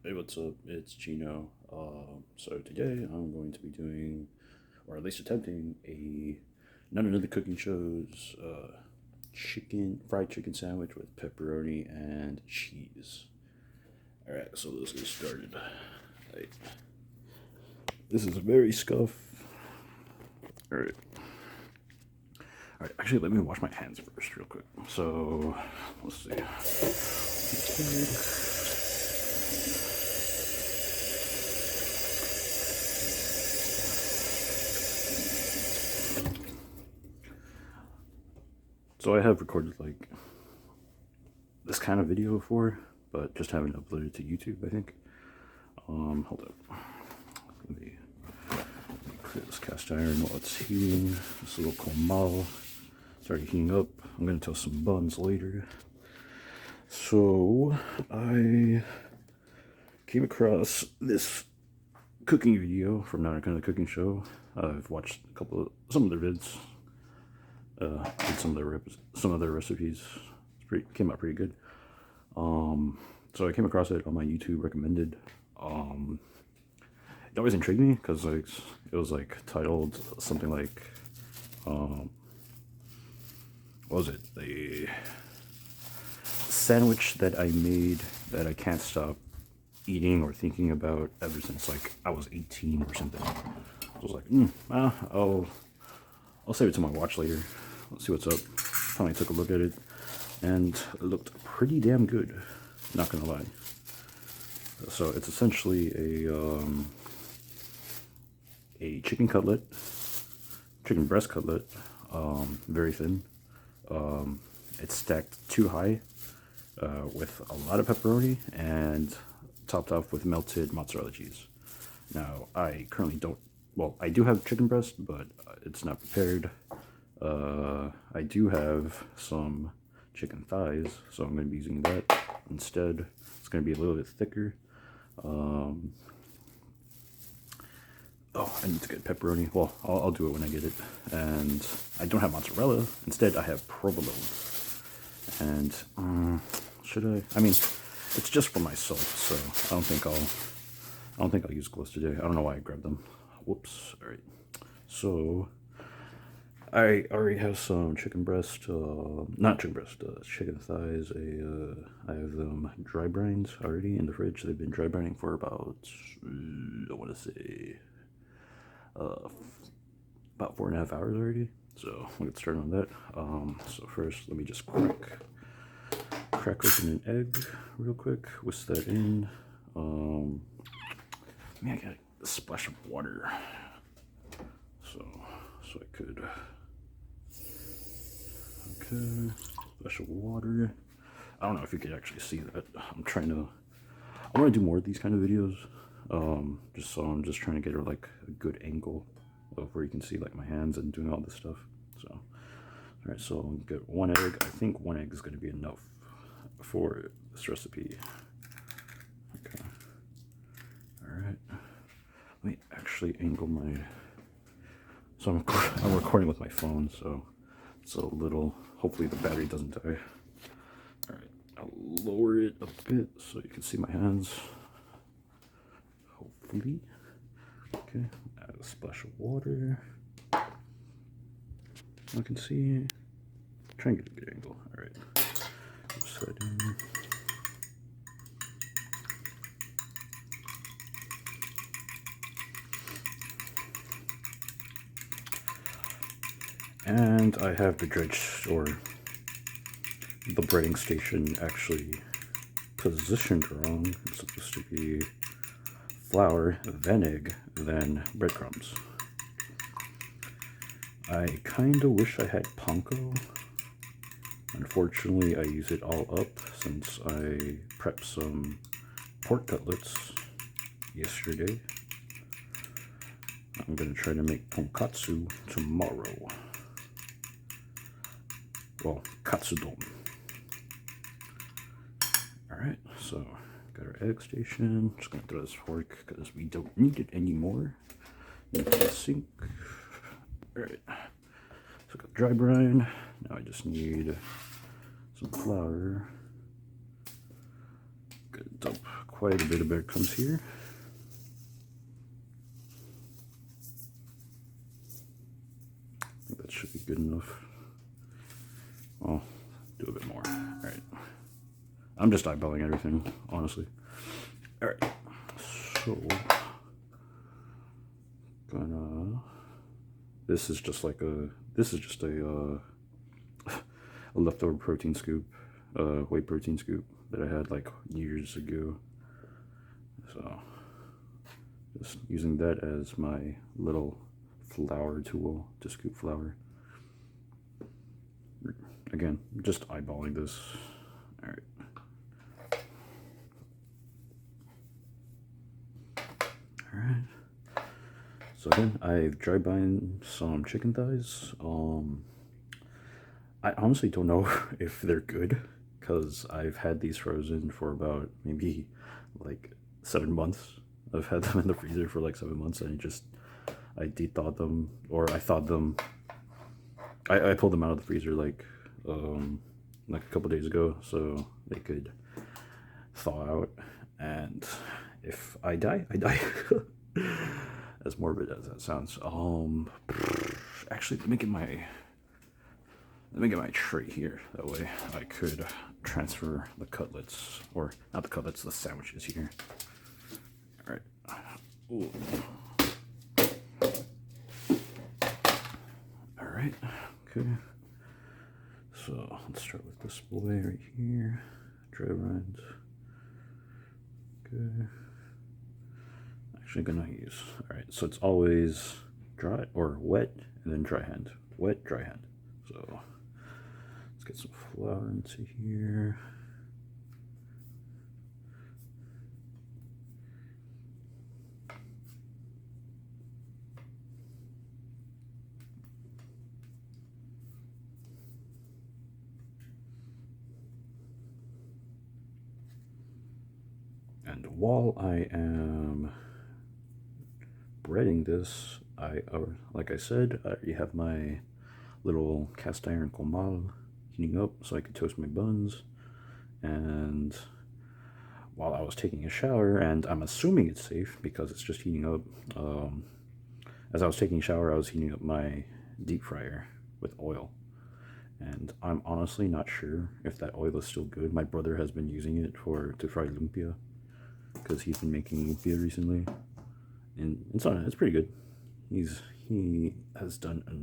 Hey, what's up? It's Gino. So today I'm going to be doing, or at least attempting, none of the cooking shows fried chicken sandwich with pepperoni and cheese. All right, so let's get started. Right. This is very scuff. All right. All right. Actually, let me wash my hands first, real quick. So let's see. So I have recorded like this kind of video before, but just haven't uploaded to YouTube, I think. Hold up. Let me clear this cast iron while it's heating. This little comal started heating up. I'm gonna toast some buns later. So I came across this cooking video from Not Kind of Cooking Show. I've watched some of their vids. Did some of their recipes. Came out pretty good. So I came across it on my YouTube recommended. It always intrigued me because like it was like titled something like what was it? The sandwich that I made that I can't stop eating or thinking about ever since like I was 18 or something. I was like, I'll save it to my watch later. Let's see what's up. Finally took a look at it, and it looked pretty damn good. Not gonna lie. So it's essentially a chicken breast cutlet, very thin. It's stacked too high with a lot of pepperoni and topped off with melted mozzarella cheese. Now I currently don't. Well, I do have chicken breast, but it's not prepared. I do have some chicken thighs, so I'm going to be using that instead. It's going to be a little bit thicker. Oh, I need to get pepperoni. Well, I'll do it when I get it. And I don't have mozzarella. Instead, I have provolone. And should I? I mean, it's just for myself, so I don't think I'll use gloves today. I don't know why I grabbed them. Whoops. All right. So I already have some chicken breast, not chicken breast, chicken thighs. I have them dry brined already in the fridge. They've been dry brining for about, I want to say, about 4.5 hours already. So we'll get started on that. So first, let me just crack open an egg real quick. Whisk that in. I got a splash of water. So I could. Okay, splash of water. I don't know if you could actually see that. I want to do more of these kind of videos. Just so I'm just trying to get like a good angle of where you can see like my hands and doing all this stuff. So, all right, so I'll get one egg. I think one egg is going to be enough for this recipe. Okay. All right. Let me actually angle my. So I'm recording with my phone, so it's a little. Hopefully the battery doesn't die. All right, I'll lower it a bit so you can see my hands. Hopefully. Okay, add a splash of water. I can see. Try and get a good angle. All right. Just that in. And I have the dredge or the breading station actually positioned wrong. It's supposed to be flour, then egg, then breadcrumbs. I kind of wish I had panko. Unfortunately, I use it all up since I prepped some pork cutlets yesterday. I'm going to try to make tonkatsu tomorrow. Well, katsudon. Alright, so got our egg station. Just gonna throw this fork because we don't need it anymore. Into the sink. Alright, so I got dry brine. Now I just need some flour. Gonna dump quite a bit of breadcrumbs here. I think that should be good enough. I'll do a bit more. Alright. I'm just eyeballing everything, honestly. Alright. So, this is just a leftover protein scoop, whey protein scoop that I had like years ago. So, just using that as my little flour tool to scoop flour. Again, just eyeballing this. All right. All right. So again, I've dry brined some chicken thighs. I honestly don't know if they're good because I've had these frozen for about maybe like 7 months. I've had them in the freezer for like 7 months, and I de-thawed them, or I thawed them. I pulled them out of the freezer like a couple days ago, so they could thaw out. And if I die, I die. As morbid as that sounds. Actually, let me get my tray here. That way I could transfer the cutlets, or not the cutlets, the sandwiches here. All right. Ooh. All right. Okay. So let's start with this boy right here. Dry rind. Okay. Actually gonna use. All right. So it's always dry or wet and then dry hand. Wet, dry hand. So let's get some flour into here. And while I am breading this, like I said, I already have my little cast iron comal heating up so I could toast my buns. And while I was taking a shower, and I'm assuming it's safe because it's just heating up, as I was taking a shower, I was heating up my deep fryer with oil. And I'm honestly not sure if that oil is still good. My brother has been using it to fry lumpia, because he's been making lumpia recently, and it's pretty good. He has done a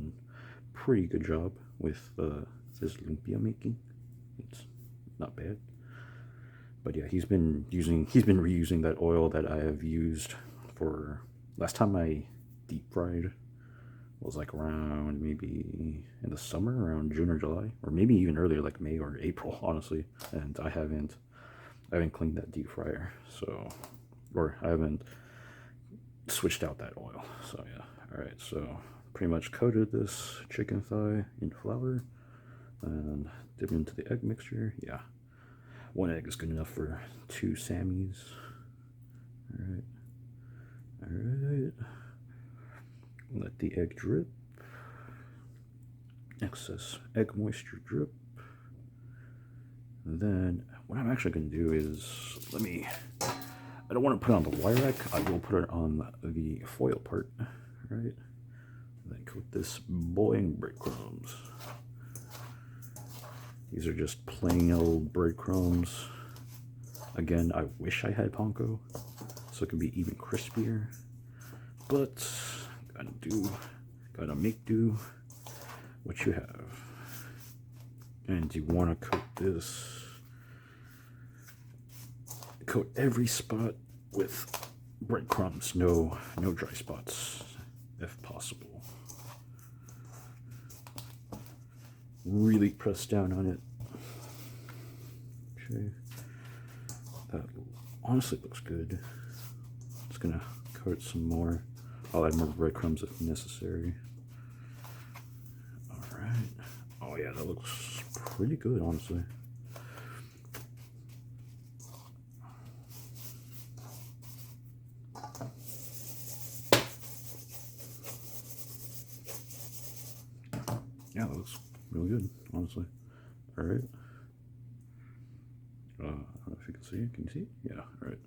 pretty good job with this lumpia making. It's not bad. But yeah, he's been reusing that oil that I have used for last time I deep fried was like around maybe in the summer, around June or July, or maybe even earlier, like May or April, honestly. And I haven't cleaned that deep fryer, so, or I haven't switched out that oil. So yeah. All right. So pretty much coated this chicken thigh in flour and dip into the egg mixture. Yeah, 1 egg is good enough for 2 Sammies. All right. All right. Let the egg drip. Excess egg moisture drip. And then what I'm actually going to do is, I don't want to put it on the wire rack, I will put it on the foil part, right? And then coat this boy in breadcrumbs. These are just plain old breadcrumbs. Again, I wish I had panko, so it could be even crispier. But, gotta make do what you have. And you want to coat every spot with breadcrumbs, no dry spots if possible. Really press down on it. Okay, that honestly looks good. Just gonna coat some more. I'll add more breadcrumbs if necessary. All right. Oh yeah, that looks pretty good, honestly. Yeah, that looks really good, honestly. All right. I don't know if you can see it. Can you see it? Yeah. All right.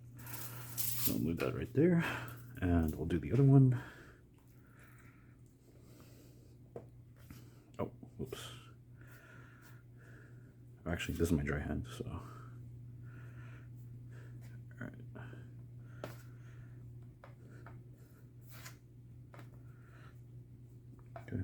that right there. And we'll do the other one. Oh, whoops. Actually, this is my dry hand, so. Alright. Okay.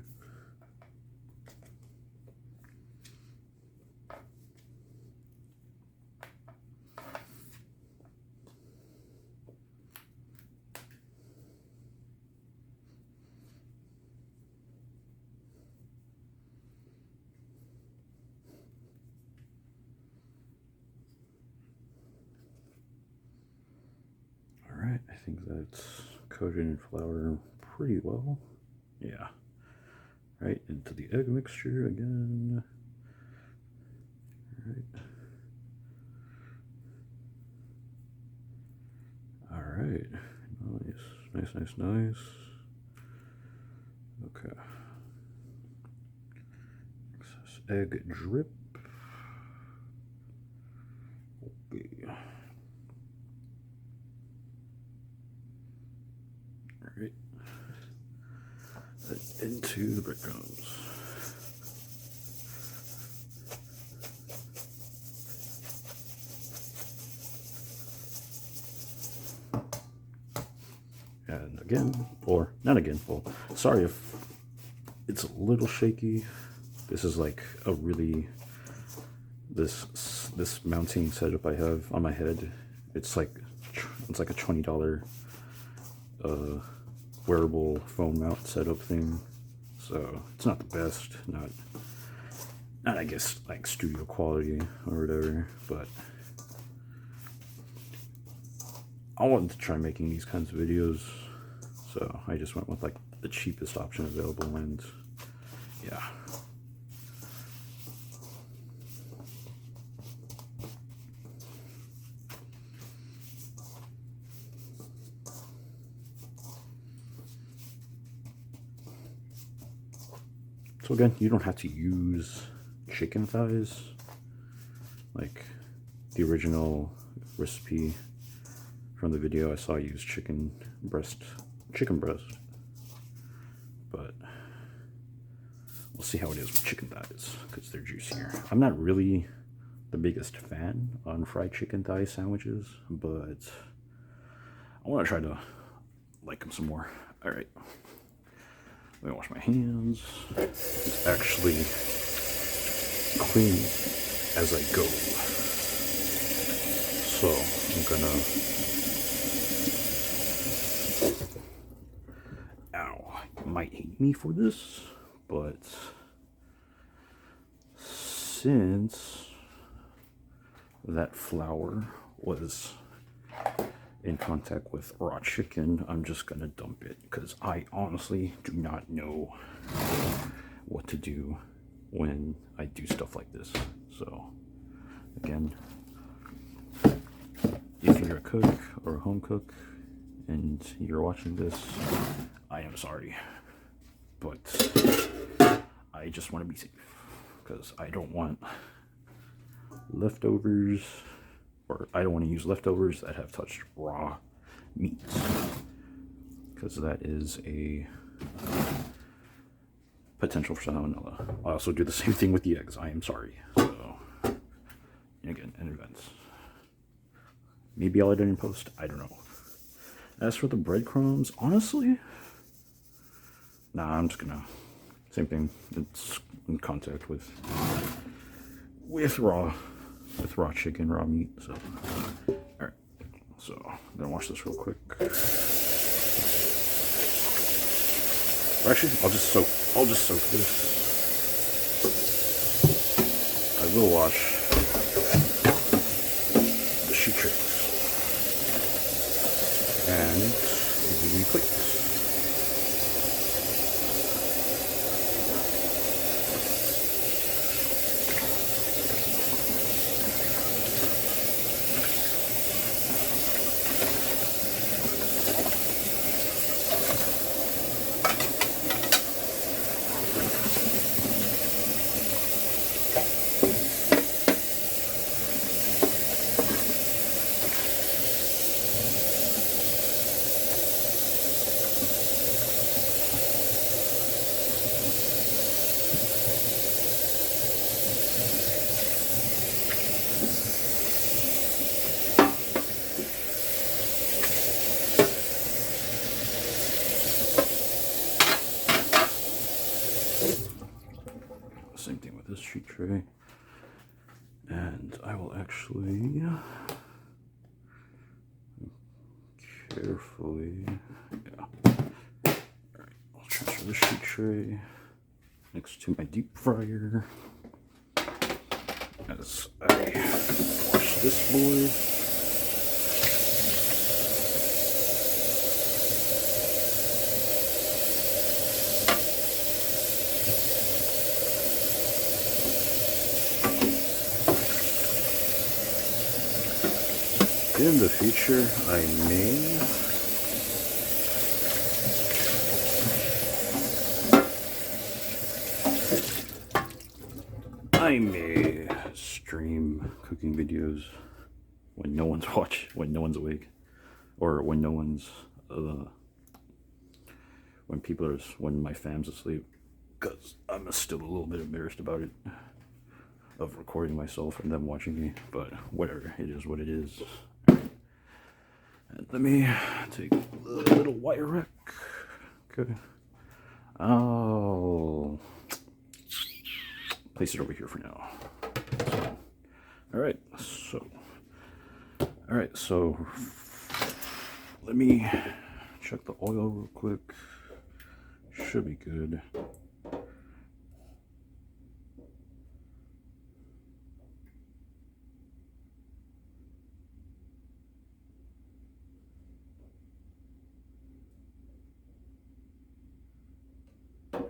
Alright, I think that's coated in flour pretty well. Yeah. Right, into the egg mixture again. Alright. Nice. Okay. Excess egg drip. Okay. Alright. Into the breadcrumbs. And again, or not again, well, sorry if it's a little shaky. This is like a really, this mounting setup I have on my head, it's like a $20 wearable phone mount setup thing, so it's not the best, not I guess like studio quality or whatever, but I wanted to try making these kinds of videos, so I just went with like the cheapest option available, and yeah. So again, you don't have to use chicken thighs, like the original recipe from the video I saw use chicken breast, but we'll see how it is with chicken thighs, because they're juicier. I'm not really the biggest fan on fried chicken thigh sandwiches, but I want to try to like them some more. All right. Let me wash my hands. It's actually clean as I go. So I'm gonna. Ow. You might hate me for this, but since that flour was in contact with raw chicken, I'm just gonna dump it, because I honestly do not know what to do when I do stuff like this. So again, if you're a cook or a home cook and you're watching this, I am sorry, but I just want to be safe, because I don't want leftovers, or I don't want to use leftovers that have touched raw meats, because that is a potential for salmonella. I also do the same thing with the eggs. I am sorry. So again, in advance. Maybe I'll edit in post. I don't know. As for the breadcrumbs, honestly, nah, I'm just gonna, same thing. It's in contact with raw chicken, raw meat. So, all right. So I'm gonna wash this real quick. Or actually, I'll just soak this. I will wash the sheet tray and the plates. tray. And I will actually carefully, Alright, I'll transfer the sheet tray next to my deep fryer as I wash this boy. In the future, I may stream cooking videos when no one's when no one's awake, or when no one's when my fam's asleep, because I'm still a little bit embarrassed about it, of recording myself and them watching me, but whatever, it is what it is. And let me take a little wire rack. Okay. I'll place it over here for now. Alright, so let me check the oil real quick. Should be good.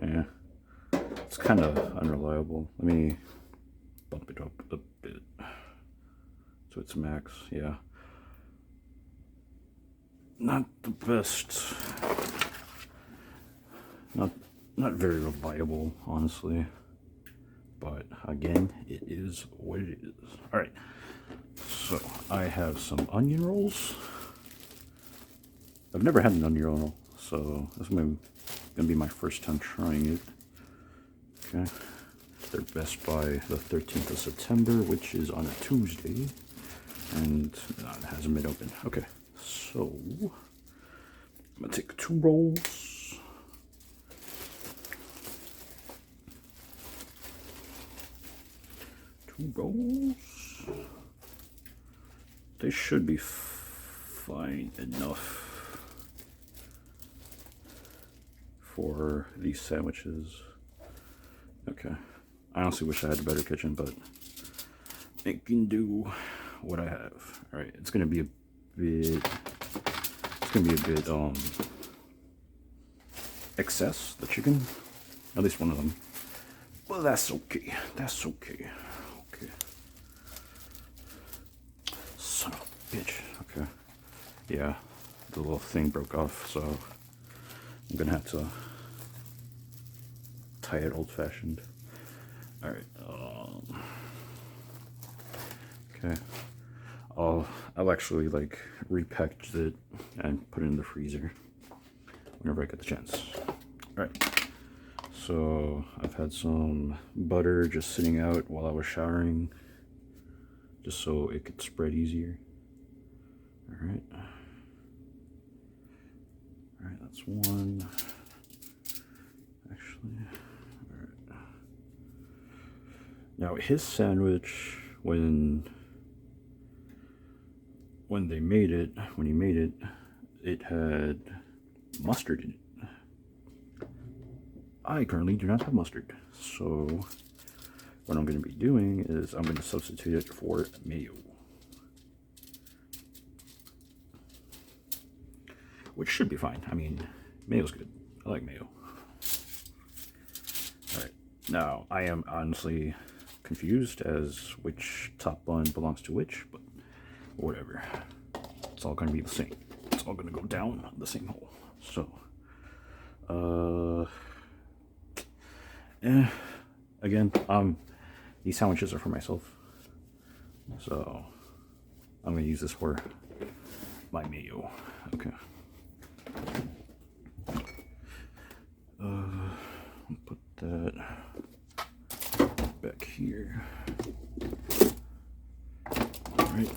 Yeah, it's kind of unreliable. Let me bump it up a bit so it's max. Yeah, not the best. Not very reliable, honestly. But again, it is what it is. All right. So I have some onion rolls. I've never had an onion roll, so this is gonna be my first time trying it. Okay. They're best by the 13th of September, which is on a Tuesday, and it hasn't been open. Okay, so I'm gonna take 2 rolls. They should be fine enough for these sandwiches. Okay, I honestly wish I had a better kitchen, but it can do what I have. All right, it's gonna be a bit excess, the chicken, at least one of them. Well, that's okay. That's okay. Okay. Son of a bitch. Okay. Yeah, the little thing broke off, so I'm gonna have to tie it old-fashioned. All right. Okay. I'll actually like repackage it and put it in the freezer whenever I get the chance. All right. So I've had some butter just sitting out while I was showering, just so it could spread easier. All right, that's one. Actually, all right. Now his sandwich, when he made it, it had mustard in it. I currently do not have mustard, so what I'm going to be doing is I'm going to substitute it for mayo, which should be fine. I mean, mayo's good. I like mayo. Alright, now I am honestly confused as which top bun belongs to which, but whatever. It's all going to be the same. It's all going to go down the same hole. So, again, these sandwiches are for myself, so I'm gonna use this for my mayo. Okay. Put that back here. All right.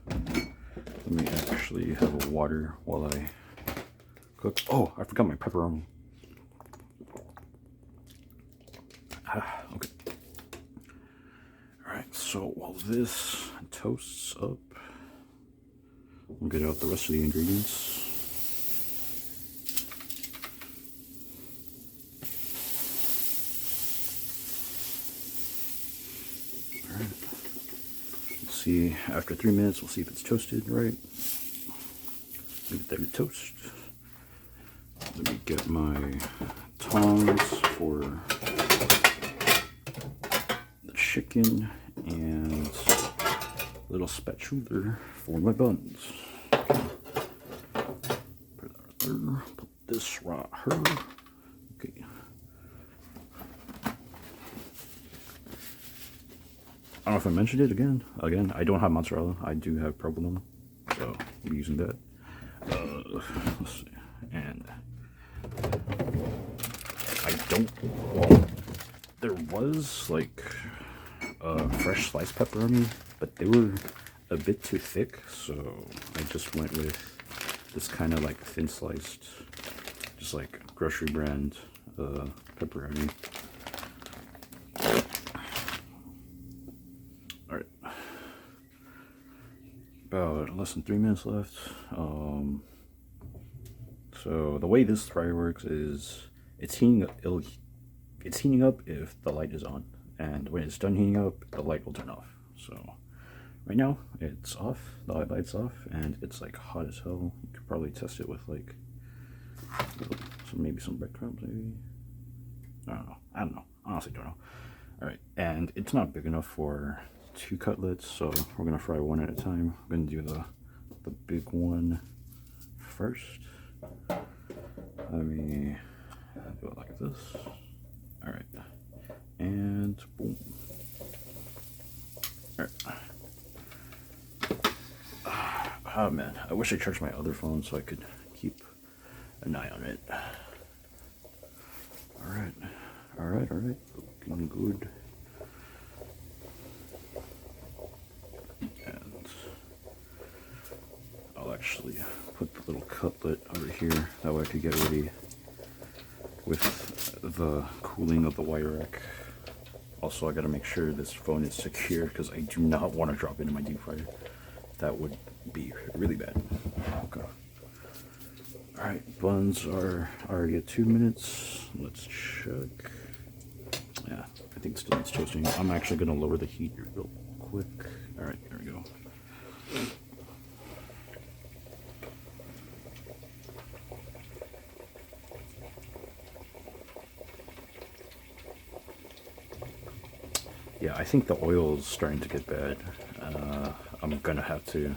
Let me actually have a water while I cook. Oh, I forgot my pepperoni. Okay. So while this toasts up, we'll get out the rest of the ingredients. Alright. We'll see after 3 minutes, we'll see if it's toasted right. Get that to toast. Let me get my tongs for the chicken and little spatula for my buns. Okay. Put that right there. Put this right here. Okay. I don't know if I mentioned it again. I don't have mozzarella. I do have provolone, so I'm using that. Let's see. And I don't. Well, there was like fresh sliced pepperoni, but they were a bit too thick, so I just went with this kind of like thin sliced, just like grocery brand pepperoni. Alright. About less than 3 minutes left. So the way this fryer works is it's heating up if the light is on, and when it's done heating up, the light will turn off. So right now it's off, the light's off, and it's like hot as hell. You could probably test it with like maybe some breadcrumbs, maybe. I don't know. Honestly, don't know. All right, and it's not big enough for 2 cutlets, so we're gonna fry one at a time. We're gonna do the big one first. Let me do it like this. All right, and boom. All right. Oh man, I wish I charged my other phone so I could keep an eye on it. All right, looking good. And I'll actually put the little cutlet over here, that way I could get ready with the cooling of the wire rack. Also, I gotta make sure this phone is secure because I do not want to drop it in my deep fryer. That would be really bad. Okay. Alright, buns are already at 2 minutes. Let's check. Yeah, I think it still needs toasting. I'm actually gonna lower the heat real quick. Alright, there we go. Yeah, I think the oil is starting to get bad. I'm gonna have to.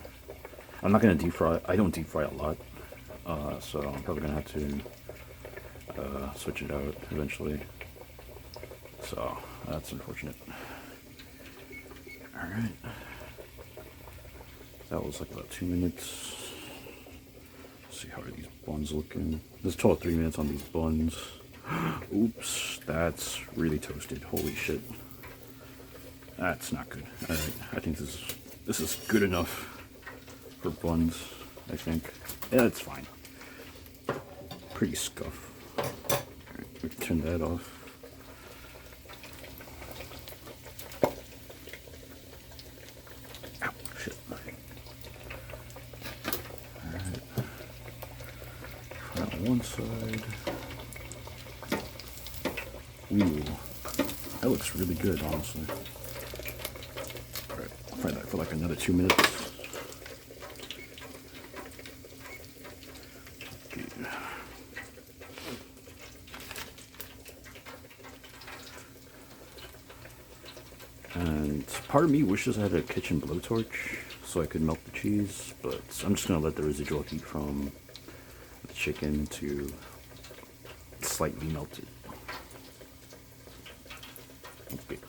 I'm not gonna deep fry. I don't deep fry a lot, so I'm probably gonna have to switch it out eventually. So that's unfortunate. All right, that was like about 2 minutes. Let's see how are these buns looking. There's a total of 3 minutes on these buns. Oops, that's really toasted. Holy shit. That's not good. Alright, I think this is good enough for buns, I think. Yeah, it's fine. Pretty scuff. Alright, we can turn that off. Ow, shit. Alright. Try on one side. Ooh. That looks really good, honestly. Fry that for like another 2 minutes. Okay. And part of me wishes I had a kitchen blowtorch so I could melt the cheese, but I'm just gonna let the residual heat from the chicken to slightly melt it. Okay.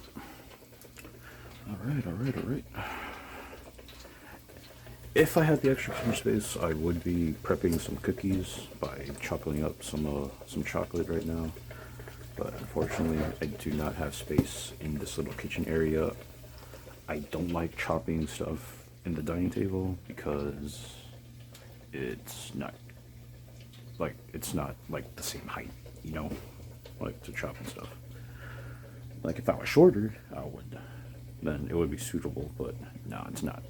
Alright. If I had the extra kitchen space, I would be prepping some cookies by chopping up some chocolate right now. But unfortunately, I do not have space in this little kitchen area. I don't like chopping stuff in the dining table because it's not like the same height, you know, like to chop and stuff. Like if I was shorter, I would then it would be suitable, but no, it's not.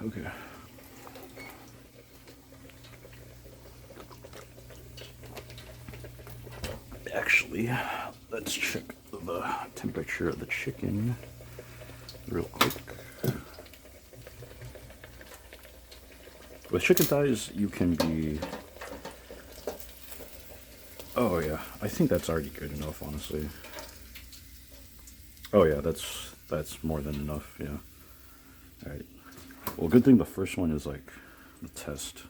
Okay. Actually, let's check the temperature of the chicken real quick. With chicken thighs, you can be... Oh yeah, I think that's already good enough, honestly. Oh yeah, that's more than enough, yeah. Alright. Well, good thing the first one is like the test,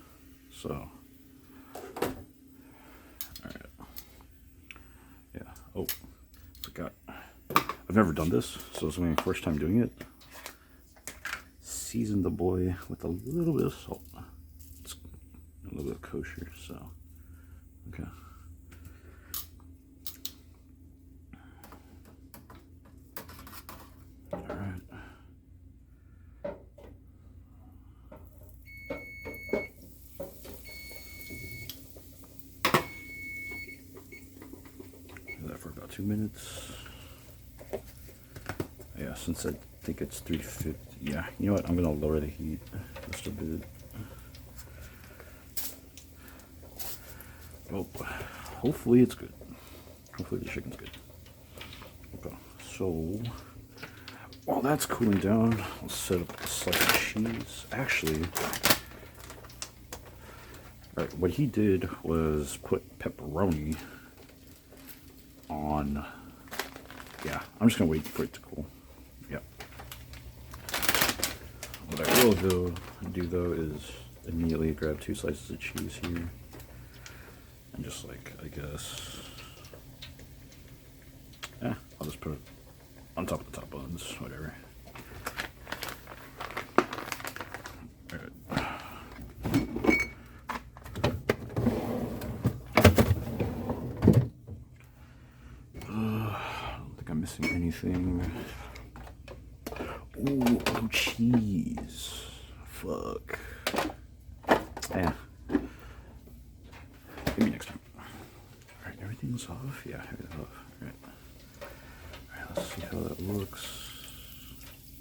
so... Alright. Yeah, oh, forgot. I've never done this, so it's my first time doing it. Season the boy with a little bit of salt. It's a little bit of kosher, so... Okay. Alright. Do that for about 2 minutes. Yeah, since I think it's 350. Yeah, you know what? I'm gonna lower the heat just a bit. Oh, hopefully it's good. Hopefully the chicken's good. Okay, so while that's cooling down, I'll set up a slice of cheese. Actually, right, what he did was put pepperoni on. Yeah, I'm just gonna wait for it to cool. Yep. What I will do though is immediately grab 2 slices of cheese here. And just like, I guess, I'll just put it on top of the top buns, whatever. Alright. I don't think I'm missing anything. Ooh, oh, cheese. Fuck. Yeah. Maybe next time. Alright, everything's off? Yeah, everything's off. Alright. Alright, let's see how that looks.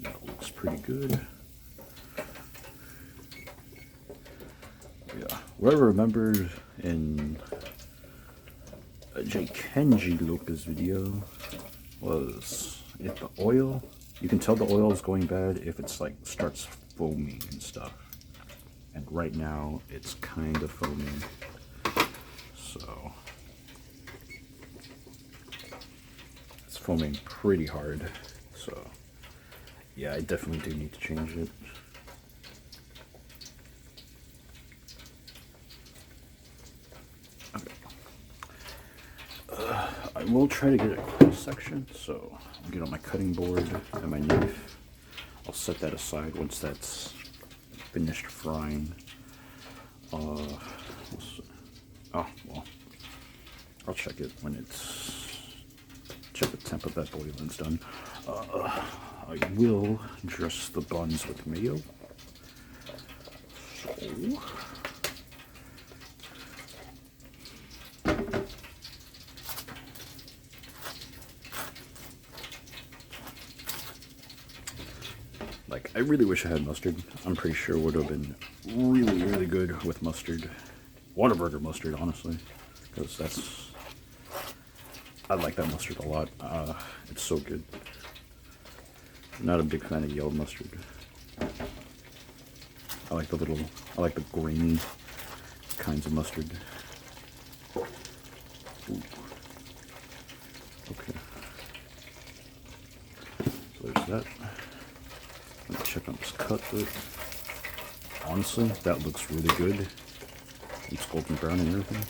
That looks pretty good. Yeah. What I remembered in J. Kenji Luca's video was if the oil, you can tell the oil is going bad if it's like starts foaming and stuff. And right now it's kind of foaming. So it's foaming pretty hard. So yeah, I definitely do need to change it. Okay. I will try to get a cross section, so I'll get on my cutting board and my knife. I'll set that aside once that's finished frying. Oh, well, I'll check it when check the temp of that boiling's done. I will dress the buns with mayo. So, like, I really wish I had mustard. I'm pretty sure it would have been really, really good with mustard. Whataburger mustard, honestly. Because I like that mustard a lot. It's so good. I'm not a big fan of yellow mustard. I like the grainy kinds of mustard. Ooh. Okay. So there's that. Let me check on this cut bit. Honestly, that looks really good. It's golden brown and everything.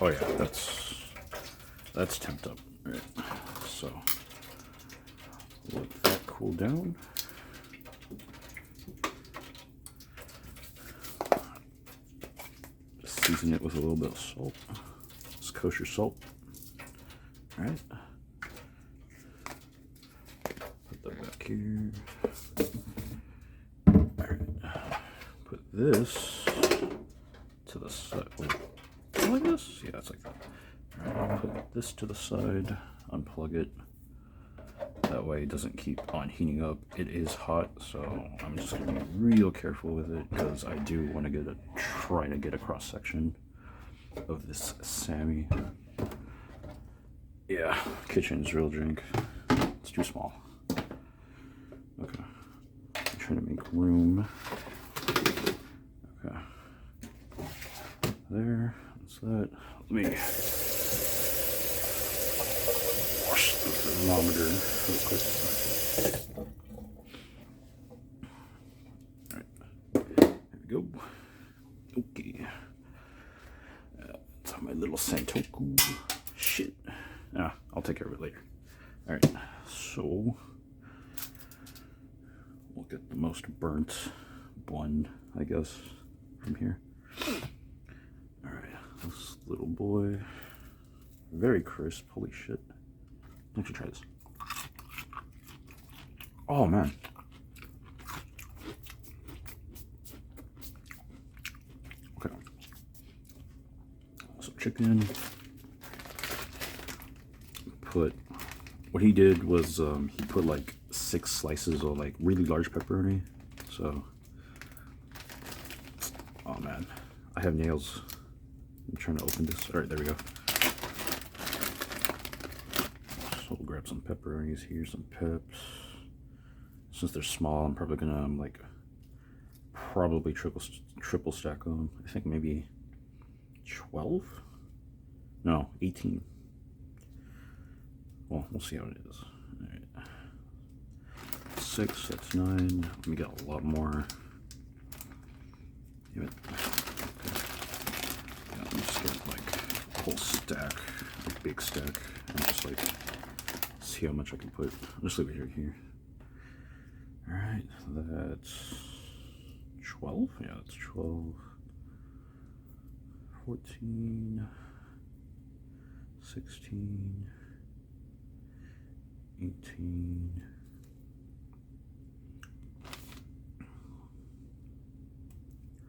Oh yeah, that's temped up. Right. So let that cool down. Just season it with a little bit of salt. It's kosher salt. All right. Alright. Put this to the side. Oh, like this? Yeah, it's like that. Alright, put this to the side, unplug it. That way it doesn't keep on heating up. It is hot, so I'm just gonna be real careful with it because I do want to try to get a cross section of this Sammy. Yeah, kitchen's real drink. It's too small. Okay, I'm trying to make room. Okay, there. That's that. Let me wash the thermometer real quick. Alright, there we go. Okay. That's my little Santoku. Shit. I'll take care of it later. Alright, so we'll get the most burnt bun, I guess, from here. Alright, this little boy. Very crisp, holy shit. Let's try this. Oh man. Okay. So chicken. What he did was he put like 6 slices of like really large pepperoni. So, oh man, I have nails. I'm trying to open this. All right, there we go. So we'll grab some pepperonis here, some peps. Since they're small, I'm probably gonna like probably triple stack them. I think maybe 12. No, 18. Well, we'll see how it is. All right. 6, that's 9. Let me get a lot more. Damn it. Okay. Yeah, let me just get like a whole stack, a big stack, and just like see how much I can put. I'll just leave it here. All right, that's 12. Yeah, that's 12. 14. 16. 18.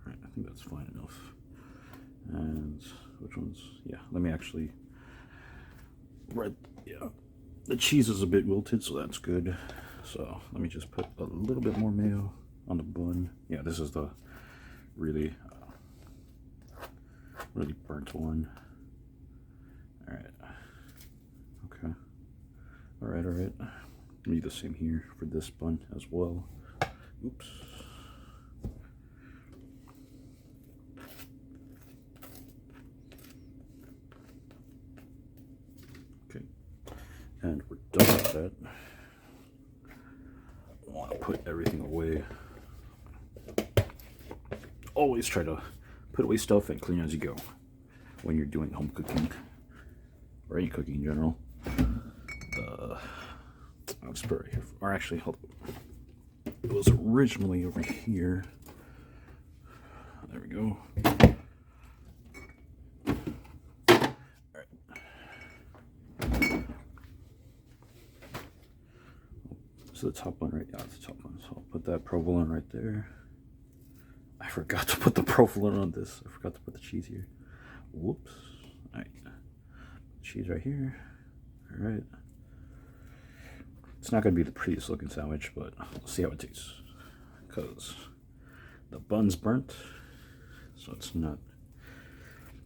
Alright, I think that's fine enough. And which ones? Yeah, let me actually yeah. The cheese is a bit wilted, so that's good. So let me just put a little bit more mayo on the bun. Yeah, this is the really burnt one. Alright. Okay. Alright. Do the same here for this bun as well. Oops. Okay. And we're done with that. I want to put everything away. Always try to put away stuff and clean as you go when you're doing home cooking or any cooking in general. I'll just put it right here. Or actually, hold on. It was originally over here. There we go. Alright. So the top one, right? Yeah, it's the top one. So I'll put that provolone right there. I forgot to put the provolone on this. I forgot to put the cheese here. Whoops. Alright. Cheese right here. Alright. It's not going to be the prettiest looking sandwich, but we'll see how it tastes. Because the bun's burnt, so it's not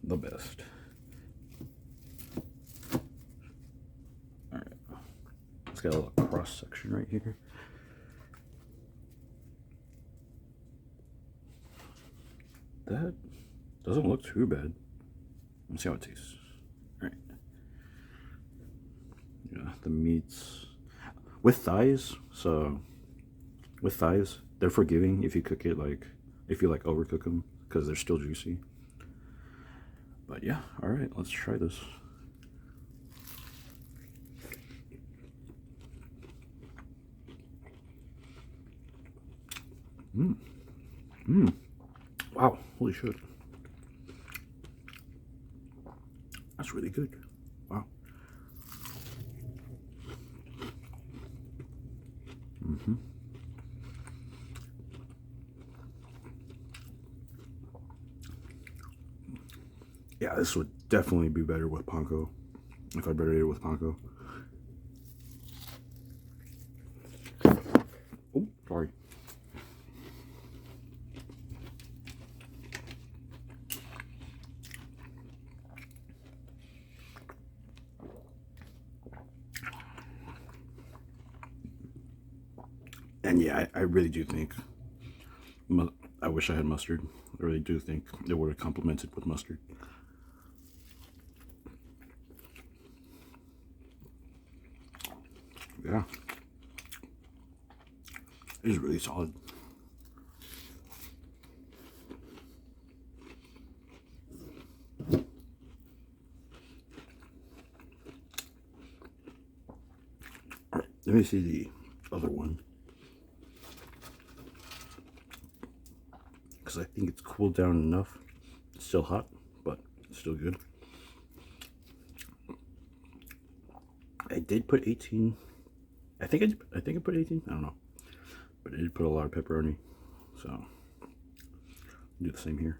the best. Alright. It's got a little cross section right here. That doesn't look too bad. Let's see how it tastes. Alright. Yeah, the meats with thighs, so with thighs, they're forgiving if you cook it like, if you like overcook them, because they're still juicy. But yeah, alright, let's try this. Wow, holy shit. That's really good. Wow. Yeah, this would definitely be better with panko. If I better eat it with panko. Oh, sorry. And yeah, I really do think, I wish I had mustard. I really do think it would have complemented with mustard. Yeah. It is really solid. Alright, let me see the other one. Because I think it's cooled down enough. It's still hot, but it's still good. I did put 18. I think I put 18. I don't know. But I did put a lot of pepperoni. So do the same here.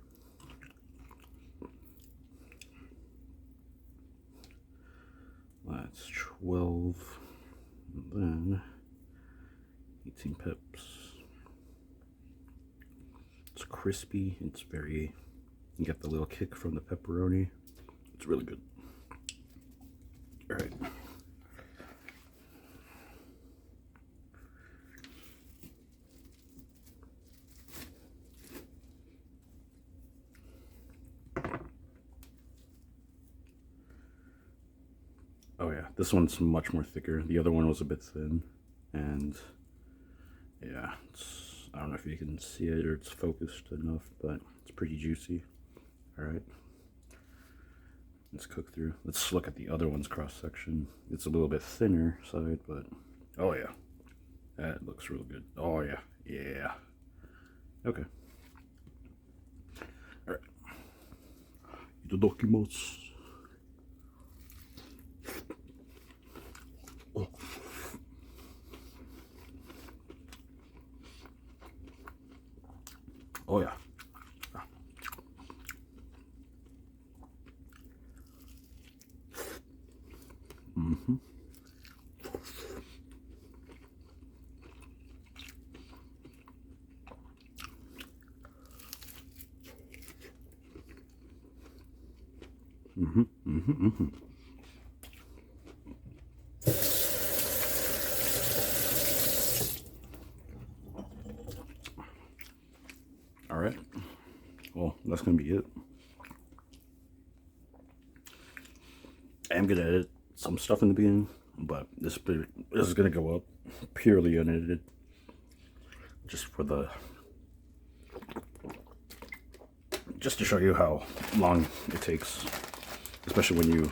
That's 12. And then 18 peps. It's crispy. It's very, you get the little kick from the pepperoni. It's really good. All right. Oh yeah, this one's much more thicker. The other one was a bit thin, and yeah, I don't know if you can see it or it's focused enough, but it's pretty juicy. All right, let's cook through. Let's look at the other one's cross section. It's a little bit thinner side, but oh yeah, that looks real good. Oh yeah, yeah. Okay. All right. Itadakimasu. Oh. Oh yeah. Mm-hmm. Mm-hmm. Mm-hmm. Mm-hmm. All right. Well, that's gonna be it. I am gonna edit some stuff in the beginning, but this is gonna go up purely unedited, just to show you how long it takes, especially when you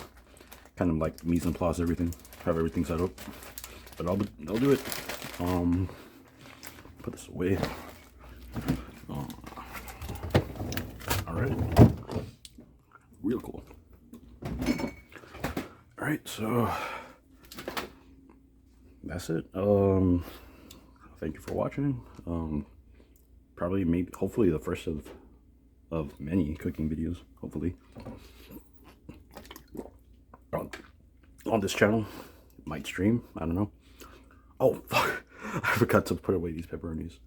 kind of like mise en place everything, have everything set up. But I'll do it. Put this away. All right, real cool. All right, so that's it. Thank you for watching. Probably, maybe, hopefully, the first of many cooking videos. Hopefully, on this channel, might stream. I don't know. Oh fuck! I forgot to put away these pepperonis.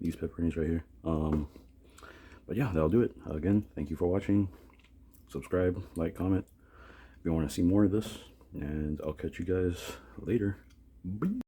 These pepperonis right here. But yeah, that'll do it. Again, thank you for watching. Subscribe, like, comment if you want to see more of this, and I'll catch you guys later. Bye.